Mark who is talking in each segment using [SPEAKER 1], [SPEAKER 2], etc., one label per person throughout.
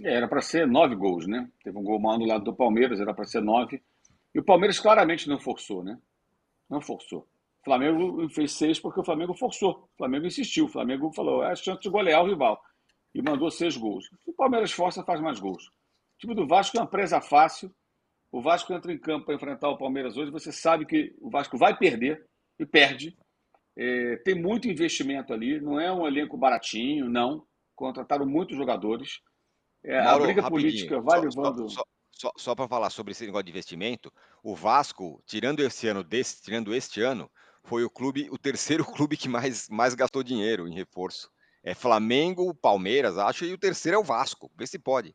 [SPEAKER 1] Era para ser 9 gols, né? Teve um gol mal no lado do Palmeiras, era para ser 9. E o Palmeiras claramente não forçou, né? Não forçou. O Flamengo fez 6 porque o Flamengo forçou. O Flamengo insistiu. O Flamengo falou, é a chance de golear o rival. E mandou 6 gols. Se o Palmeiras força, faz mais gols. O time do Vasco é uma presa fácil. O Vasco entra em campo para enfrentar o Palmeiras hoje. Você sabe que o Vasco vai perder e perde. Tem muito investimento ali. Não é um elenco baratinho, não. Contrataram muitos jogadores. A
[SPEAKER 2] Mauro,
[SPEAKER 1] briga
[SPEAKER 2] rapidinho,
[SPEAKER 1] política vai levando.
[SPEAKER 2] só para falar sobre esse negócio de investimento, o Vasco, tirando este ano, foi o terceiro clube que mais gastou dinheiro em reforço. É Flamengo, Palmeiras, acho, e o terceiro é o Vasco. Vê se pode.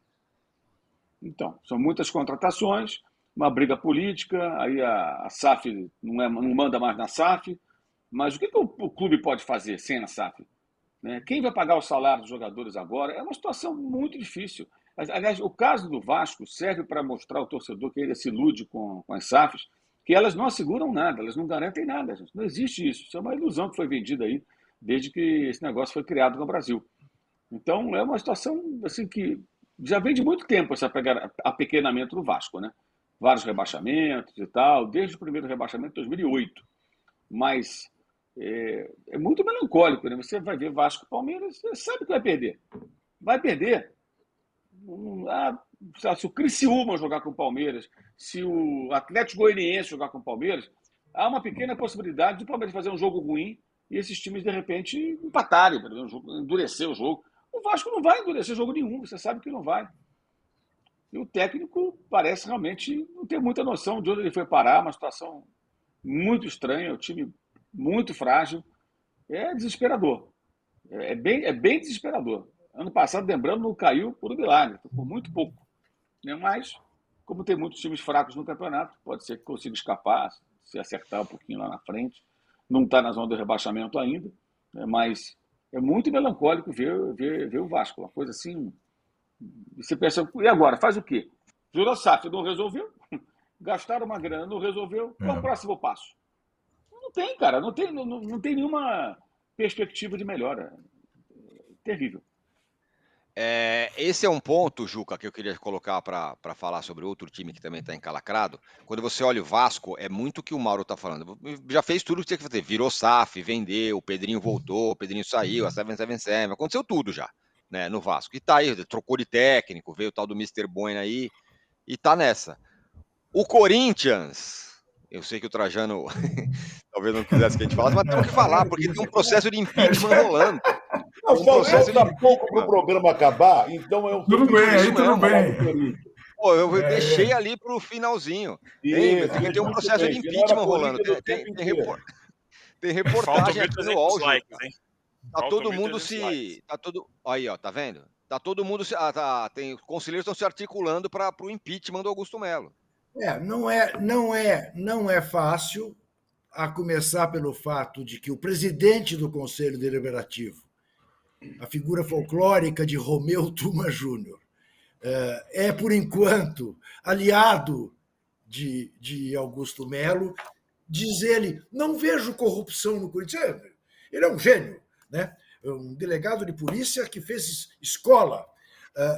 [SPEAKER 1] Então, são muitas contratações, uma briga política, aí a SAF não manda mais na SAF, mas o que o clube pode fazer sem a SAF? Né? Quem vai pagar o salário dos jogadores agora? É uma situação muito difícil. Aliás, o caso do Vasco serve para mostrar ao torcedor que ele se ilude com as SAFs, que elas não asseguram nada, elas não garantem nada. Gente. Não existe isso. Isso é uma ilusão que foi vendida aí desde que esse negócio foi criado no Brasil. Então, é uma situação assim que já vem de muito tempo esse apequenamento do Vasco, né? Vários rebaixamentos e tal, desde o primeiro rebaixamento de 2008. Mas é muito melancólico, né? Você vai ver Vasco e Palmeiras, você sabe que vai perder. Vai perder. Ah, se o Criciúma jogar com o Palmeiras, se o Atlético Goianiense jogar com o Palmeiras, há uma pequena possibilidade do Palmeiras fazer um jogo ruim e esses times, de repente, empatarem, endurecer o jogo. O Vasco não vai endurecer jogo nenhum, você sabe que não vai. E o técnico parece realmente não ter muita noção de onde ele foi parar, uma situação muito estranha, o time muito frágil. É desesperador. É bem desesperador. Ano passado, lembrando, não caiu por um milagre, por muito pouco. Né? Mas, como tem muitos times fracos no campeonato, pode ser que consiga escapar, se acertar um pouquinho lá na frente. Não está na zona do rebaixamento ainda, né? Mas é muito melancólico ver o Vasco. Uma coisa assim. Você pensa, e agora? Faz o quê? Jurou SAF, não resolveu? Gastaram uma grana, não resolveu? Qual é o
[SPEAKER 3] É.
[SPEAKER 1] próximo passo? Não tem, cara. Não tem nenhuma perspectiva de melhora. Terrível.
[SPEAKER 2] Esse é um ponto, Juca, que eu queria colocar para falar sobre outro time que também está encalacrado. Quando você olha o Vasco, é muito o que o Mauro está falando. Já fez tudo o que tinha que fazer. Virou SAF, vendeu, o Pedrinho voltou, o Pedrinho saiu, a 777, aconteceu tudo já, né, no Vasco. E tá aí, trocou de técnico, veio o tal do Mister Bueno aí, e tá nessa. O Corinthians, eu sei que o Trajano talvez não quisesse que a gente falasse, mas temos que falar, porque tem um processo de impeachment rolando.
[SPEAKER 4] Não,
[SPEAKER 2] Tem um processo de
[SPEAKER 4] falta pouco para o
[SPEAKER 2] impeachment.
[SPEAKER 4] programa acabar, então eu
[SPEAKER 3] Tudo bem,
[SPEAKER 2] Isso
[SPEAKER 3] aí tudo
[SPEAKER 2] mesmo.
[SPEAKER 4] falar do
[SPEAKER 3] bem.
[SPEAKER 4] Corinthians.
[SPEAKER 2] Pô, eu deixei ali pro finalzinho.
[SPEAKER 4] Isso,
[SPEAKER 2] Tem um
[SPEAKER 4] muito
[SPEAKER 2] processo
[SPEAKER 4] bem.
[SPEAKER 2] de
[SPEAKER 4] Senão era
[SPEAKER 2] impeachment rolando.
[SPEAKER 4] Corinthians o tempo inteiro.
[SPEAKER 2] Tem
[SPEAKER 5] Faltam
[SPEAKER 2] reportagem aqui no
[SPEAKER 5] 1.300
[SPEAKER 2] UOL,
[SPEAKER 5] likes,
[SPEAKER 2] Juca.
[SPEAKER 5] hein?
[SPEAKER 2] Tá
[SPEAKER 5] Faltam
[SPEAKER 2] todo mundo
[SPEAKER 5] 1.300 likes.
[SPEAKER 2] Aí, ó, tá vendo? Tá todo mundo os conselheiros estão se articulando para o impeachment do Augusto Melo.
[SPEAKER 6] Não é fácil, a começar pelo fato de que o presidente do Conselho Deliberativo, a figura folclórica de Romeu Tuma Júnior, por enquanto, aliado de Augusto Melo. Diz ele, não vejo corrupção no Corinthians. Ele é um gênio, né? Um delegado de polícia que fez escola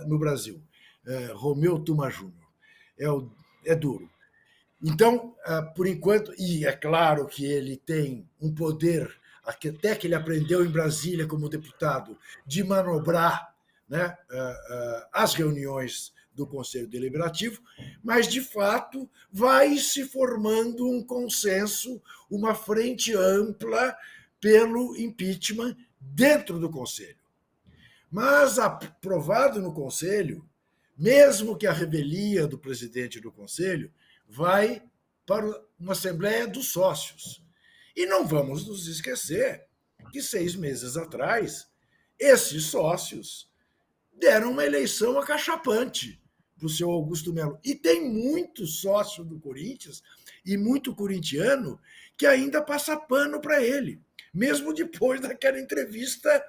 [SPEAKER 6] no Brasil. Romeu Tuma Júnior. É duro. Então, por enquanto, e é claro que ele tem um poder, até que ele aprendeu em Brasília como deputado, de manobrar, né, as reuniões do Conselho Deliberativo, mas, de fato, vai se formando um consenso, uma frente ampla pelo impeachment dentro do Conselho. Mas, aprovado no Conselho, mesmo que a revelia do presidente do Conselho, vai para uma Assembleia dos Sócios. E não vamos nos esquecer que 6 meses atrás, esses sócios deram uma eleição acachapante para o seu Augusto Melo. E tem muito sócio do Corinthians e muito corintiano que ainda passa pano para ele, mesmo depois daquela entrevista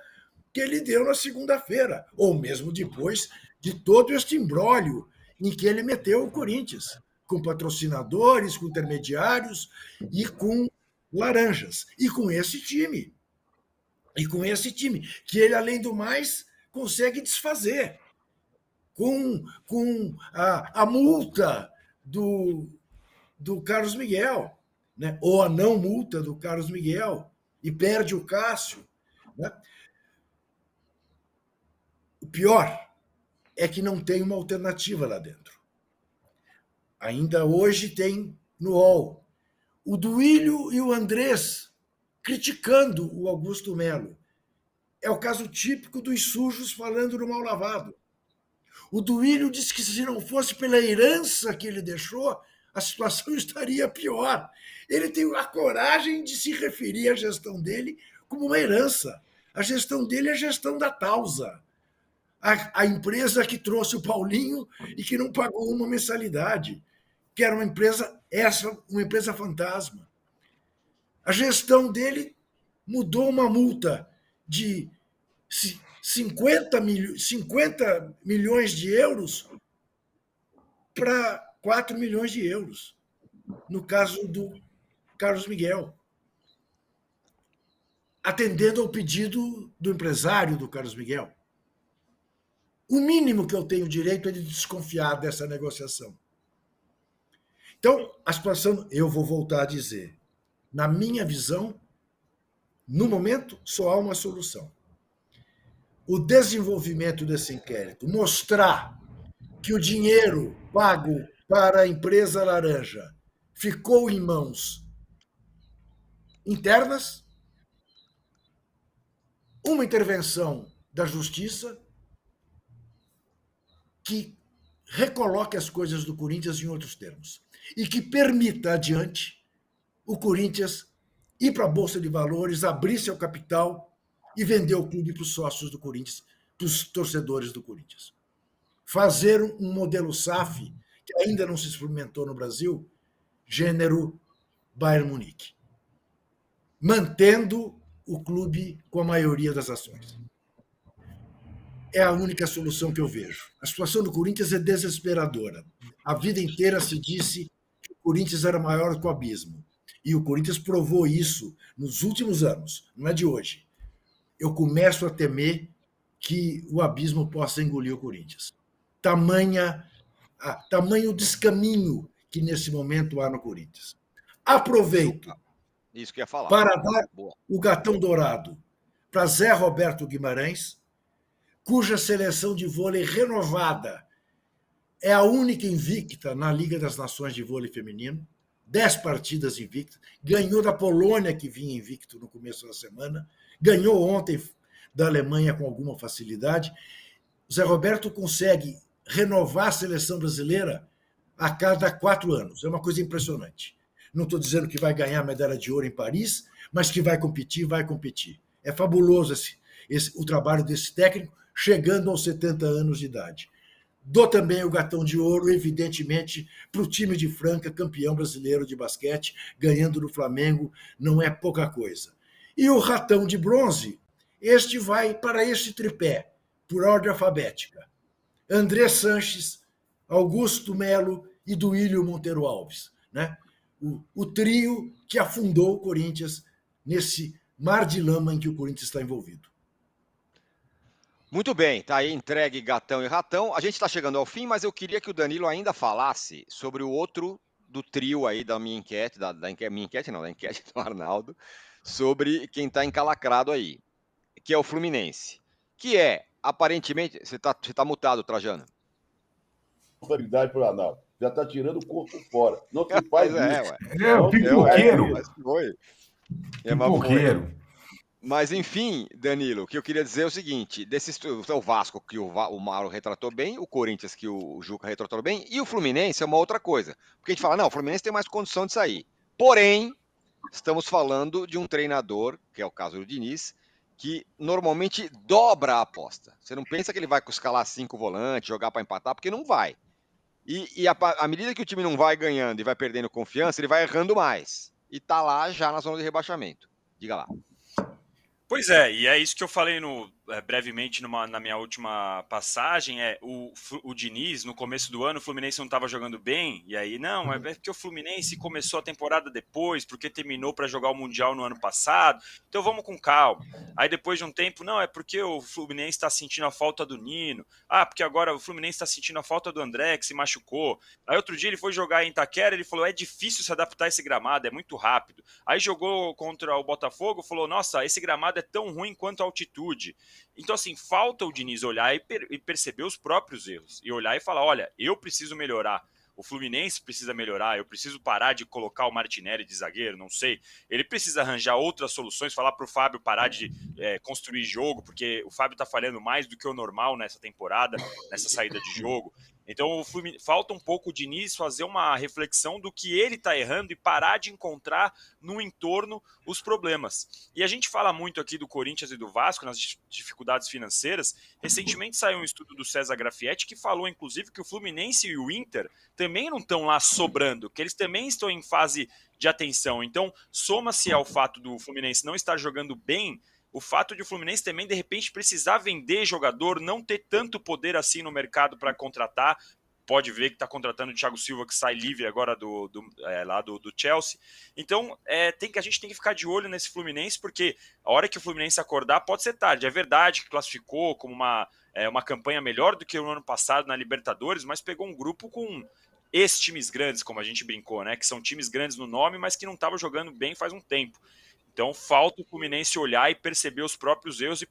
[SPEAKER 6] que ele deu na segunda-feira, ou mesmo depois de todo este imbróglio em que ele meteu o Corinthians, com patrocinadores, com intermediários e com laranjas. E com esse time. Que ele, além do mais, consegue desfazer. com a multa do Carlos Miguel, né? Ou a não multa do Carlos Miguel, e perde o Cássio. Né? O pior é que não tem uma alternativa lá dentro. Ainda hoje tem no UOL o Duílio e o Andrés criticando o Augusto Melo. É o caso típico dos sujos falando no mal lavado. O Duílio disse que se não fosse pela herança que ele deixou, a situação estaria pior. Ele tem a coragem de se referir à gestão dele como uma herança. A gestão dele é a gestão da Tausa, a empresa que trouxe o Paulinho e que não pagou uma mensalidade, que era uma empresa fantasma. A gestão dele mudou uma multa de 50 milhões de euros para 4 milhões de euros, no caso do Carlos Miguel, atendendo ao pedido do empresário do Carlos Miguel. O mínimo que eu tenho direito é de desconfiar dessa negociação. Então, a situação, eu vou voltar a dizer, na minha visão, no momento, só há uma solução. O desenvolvimento desse inquérito, mostrar que o dinheiro pago para a empresa laranja ficou em mãos internas, uma intervenção da justiça que recoloque as coisas do Corinthians em outros termos e que permita adiante o Corinthians ir para a Bolsa de Valores, abrir seu capital e vender o clube para os sócios do Corinthians, para os torcedores do Corinthians. Fazer um modelo SAF, que ainda não se experimentou no Brasil, gênero Bayern Munique, mantendo o clube com a maioria das ações. É a única solução que eu vejo. A situação do Corinthians é desesperadora. A vida inteira se disse que o Corinthians era maior que o abismo. E o Corinthians provou isso nos últimos anos, não é de hoje. Eu começo a temer que o abismo possa engolir o Corinthians. Tamanho descaminho que nesse momento há no Corinthians. Aproveito
[SPEAKER 2] isso que eu ia falar.
[SPEAKER 6] Para dar o gatão dourado para Zé Roberto Guimarães, cuja seleção de vôlei renovada é a única invicta na Liga das Nações de Vôlei Feminino, 10 partidas invictas, ganhou da Polônia, que vinha invicto no começo da semana, ganhou ontem da Alemanha com alguma facilidade. O Zé Roberto consegue renovar a seleção brasileira a cada 4 anos. É uma coisa impressionante. Não estou dizendo que vai ganhar a medalha de ouro em Paris, mas que vai competir, vai competir. É fabuloso o trabalho desse técnico, chegando aos 70 anos de idade. Dou também o gatão de ouro, evidentemente, para o time de Franca, campeão brasileiro de basquete, ganhando no Flamengo, não é pouca coisa. E o ratão de bronze, este vai para este tripé, por ordem alfabética. André Sanches, Augusto Melo e Duílio Monteiro Alves. Né? O trio que afundou o Corinthians nesse mar de lama em que o Corinthians está envolvido.
[SPEAKER 2] Muito bem, tá aí entregue gatão e ratão. A gente está chegando ao fim, mas eu queria que o Danilo ainda falasse sobre o outro do trio aí da minha enquete, da enquete do Arnaldo, sobre quem está encalacrado aí, que é o Fluminense, que é, aparentemente, você tá mutado, Trajano.
[SPEAKER 4] Responsabilidade para o Arnaldo. Já está tirando o corpo fora. Não se faz isso.
[SPEAKER 3] É o pipoqueiro.
[SPEAKER 2] É pipoqueiro. Mas, enfim, Danilo, o que eu queria dizer é o seguinte, o Vasco, que o Mauro retratou bem, o Corinthians, que o Juca retratou bem, e o Fluminense é uma outra coisa. Porque a gente fala, não, o Fluminense tem mais condição de sair. Porém, estamos falando de um treinador, que é o caso do Diniz, que normalmente dobra a aposta. Você não pensa que ele vai escalar 5 volantes, jogar para empatar, porque não vai. E à medida que o time não vai ganhando e vai perdendo confiança, ele vai errando mais. E tá lá já na zona de rebaixamento. Diga lá.
[SPEAKER 5] Pois é, e é isso que eu falei no brevemente na minha última passagem, o Diniz, no começo do ano, o Fluminense não estava jogando bem, e aí, não, é porque o Fluminense começou a temporada depois, porque terminou para jogar o Mundial no ano passado, então vamos com calma. Aí depois de um tempo, não, é porque o Fluminense está sentindo a falta do Nino, porque agora o Fluminense está sentindo a falta do André, que se machucou. Aí outro dia ele foi jogar em Itaquera, ele falou, é difícil se adaptar a esse gramado, é muito rápido. Aí jogou contra o Botafogo, falou, nossa, esse gramado é tão ruim quanto a altitude. Então, assim, falta o Diniz olhar e perceber os próprios erros. E olhar e falar, olha, eu preciso melhorar. O Fluminense precisa melhorar, eu preciso parar de colocar o Martinelli de zagueiro, não sei. Ele precisa arranjar outras soluções, falar para o Fábio parar de construir jogo, porque o Fábio está falhando mais do que o normal nessa temporada, nessa saída de jogo. Então, falta um pouco o Diniz fazer uma reflexão do que ele está errando e parar de encontrar no entorno os problemas. E a gente fala muito aqui do Corinthians e do Vasco nas dificuldades financeiras. Recentemente saiu um estudo do César Grafietti que falou, inclusive, que o Fluminense e o Inter também não estão lá sobrando, que eles também estão em fase de atenção. Então, soma-se ao fato do Fluminense não estar jogando bem, o fato de o Fluminense também, de repente, precisar vender jogador, não ter tanto poder assim no mercado para contratar. Pode ver que está contratando o Thiago Silva, que sai livre agora lá do Chelsea. Então, a gente tem que ficar de olho nesse Fluminense, porque a hora que o Fluminense acordar pode ser tarde. É verdade que classificou como uma campanha melhor do que o ano passado na Libertadores, mas pegou um grupo com ex-times grandes, como a gente brincou, né? Que são times grandes no nome, mas que não estavam jogando bem faz um tempo. Então, falta o Fluminense olhar e perceber os próprios erros e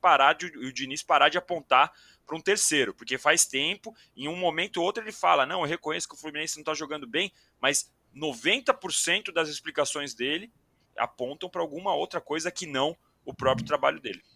[SPEAKER 5] o Diniz parar de apontar para um terceiro, porque faz tempo, em um momento ou outro ele fala, não, eu reconheço que o Fluminense não está jogando bem, mas 90% das explicações dele apontam para alguma outra coisa que não o próprio trabalho dele.